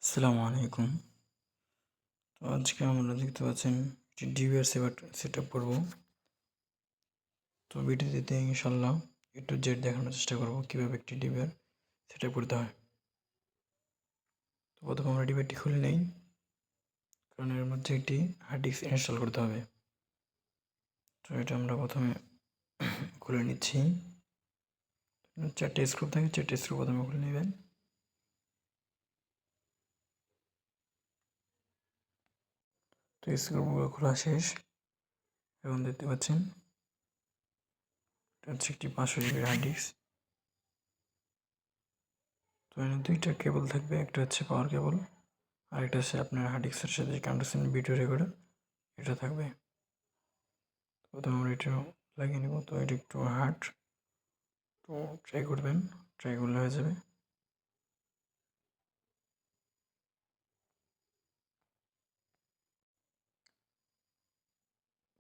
আসসালামু আলাইকুম। তো আজকে আমরা দেখতে পাচ্ছেন একটি ডিবিআর সেট আপ করবো। তো ভিডিওতে ইনশাল্লাহ একটু জেড দেখানোর চেষ্টা করব কীভাবে একটি ডিবিআর সেট আপ করতে হয়। তো প্রথমে আমরা ডিবিআরটি খুলে নেই, কারণ এর মধ্যে একটি হার্ড ডিস্ক ইনস্টল করতে হবে। তো এটা আমরা প্রথমে খুলে নিচ্ছি। 4টে স্ক্রু থাকে, 4টে স্ক্রু প্রথমে খুলে নেবেন। তো স্ক্রুগুলো খোলা শেষ। এখন দেখতে পাচ্ছেন এটা হচ্ছে একটি 500 জিবির হার্ড ডিস্ক। তো এখানে দুইটা কেবল থাকবে, একটা হচ্ছে পাওয়ার কেবল, আর একটা হচ্ছে আপনার হার্ড ডিস্কের সাথে কানেকশন ভিডিও রেকর্ডার, এটা থাকবে। প্রথমে আমরা এটা লাগিয়ে নেব। তো এটা একটু হার্ড, তো ট্রাই করবেন, ট্রাই করলে হয়ে যাবে।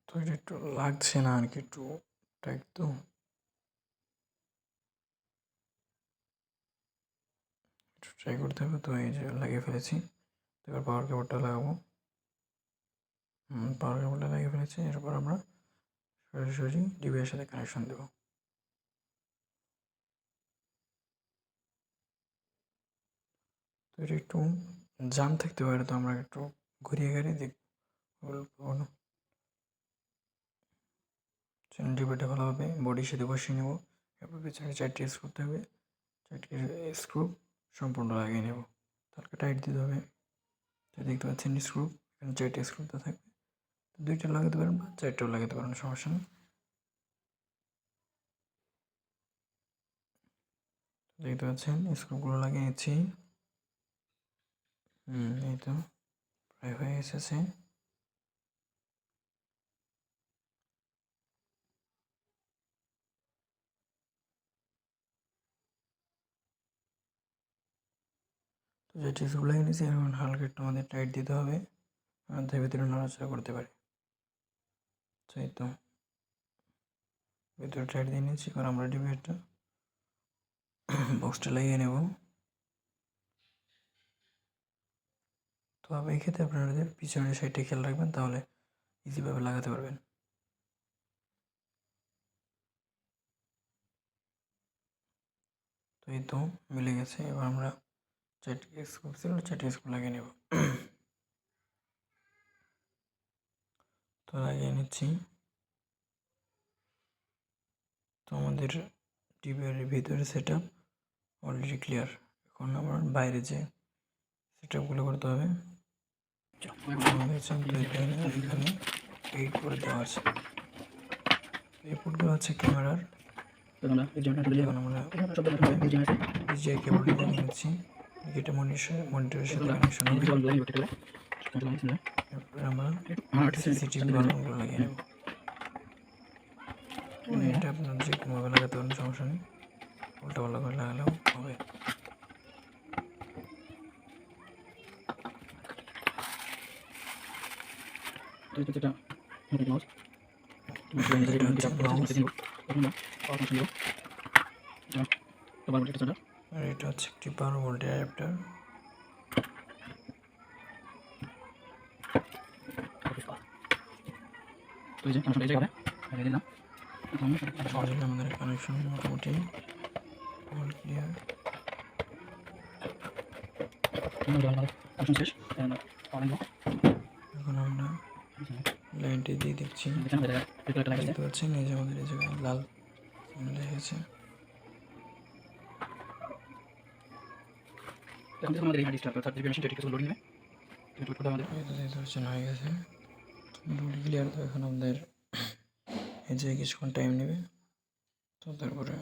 তো এটা একটু লাগছে না আর কি, একটু টাইট, তো একটু ট্রাই করতে হবে। তো এই যে লাগিয়ে ফেলেছি। এবার পাওয়ার কেবলটা লাগাবো। পাওয়ার কেবলটা লাগিয়ে ফেলেছি। এরপর আমরা সরাসরি ডিভিআর সাথে কানেকশন দেবো। তো এটা একটু জাম থাকতে পারে, তো আমরা একটু ঘুরিয়ে ঘুরিয়ে দেখবো। ডিভিআরটা ভালোভাবে বডির সাথে বসিয়ে নেব। এরপর পিছনে 4টে স্ক্রু থাকবে, 4টে স্ক্রু সম্পূর্ণ লাগিয়ে নেব। তারপরে টাইট দিতে হবে। তো দেখতে পাচ্ছেন স্ক্রু, এখানে 4টে স্ক্রু তো থাকবে। 2টা লাগাতে পারেন বা 4টাও লাগাতে পারেন, সমস্যা নেই। দেখতে পাচ্ছেন স্ক্রুগুলো লাগিয়ে নিচ্ছি। এই তো প্রায় হয়ে এসেছে। তো 4টে স্ক্রু লাগিয়ে নিয়েছি। এখন হালকা একটু আমাদের টাইট দিতে হবে, মধ্যে ভিতরে নড়াচড়া করতে পারে। তো এই তো ভিতরে টাইট দিয়ে নিয়েছি। এবার আমরা ডিভিআরটা বক্সটা লাগিয়ে নেব। তো এই ক্ষেত্রে আপনাদের পিছনের সাইডে খেয়াল রাখবেন, তাহলে ইজিভাবে লাগাতে পারবেন। তো এই তো মিলে গেছে। এবার আমরা 4টে স্ক্রু ছিল, 4টে স্ক্রু লাগিয়ে নেব। তো লাগিয়ে নিচ্ছি। তো আমাদের ডিবিআরের ভিতরে সেট আপ অলরেডি ক্লিয়ার। এখন আমার বাইরে যে সেট আপগুলো করতে হবে। এখানে 8 পোর্ট দেওয়া আছে। এই পোর্টগুলো আছে ক্যামেরার। এখন আমরা বিজিআই কেবলটি লাগিয়ে নিচ্ছি। এটা মনিটরের সাথে কানেকশন হবে। এরপরে আমরা সিসিটিভি বাটনগুলো লাগিয়ে নেব। এটা আপনার যে কোনোভাবে লাগাতে পারেন, সমস্যা নেই, উল্টা পাল্টা করে লাগালেও হবে। আর এটা হচ্ছে একটি 12 ভোল্টের অ্যাডাপ্টার। আমাদের কানেকশন মোটামুটি অল ক্লিয়ার। এখন আমরা লাইনটি দিয়ে দিচ্ছি। দেখতে পাচ্ছেন এই যে আমাদের এই জায়গায় লাল লেগেছে। হয়ে গেছে, মোটামুটি ক্লিয়ার। তো এখন আমাদের এই যে কিছুক্ষণ টাইম নেবে, তো তারপরে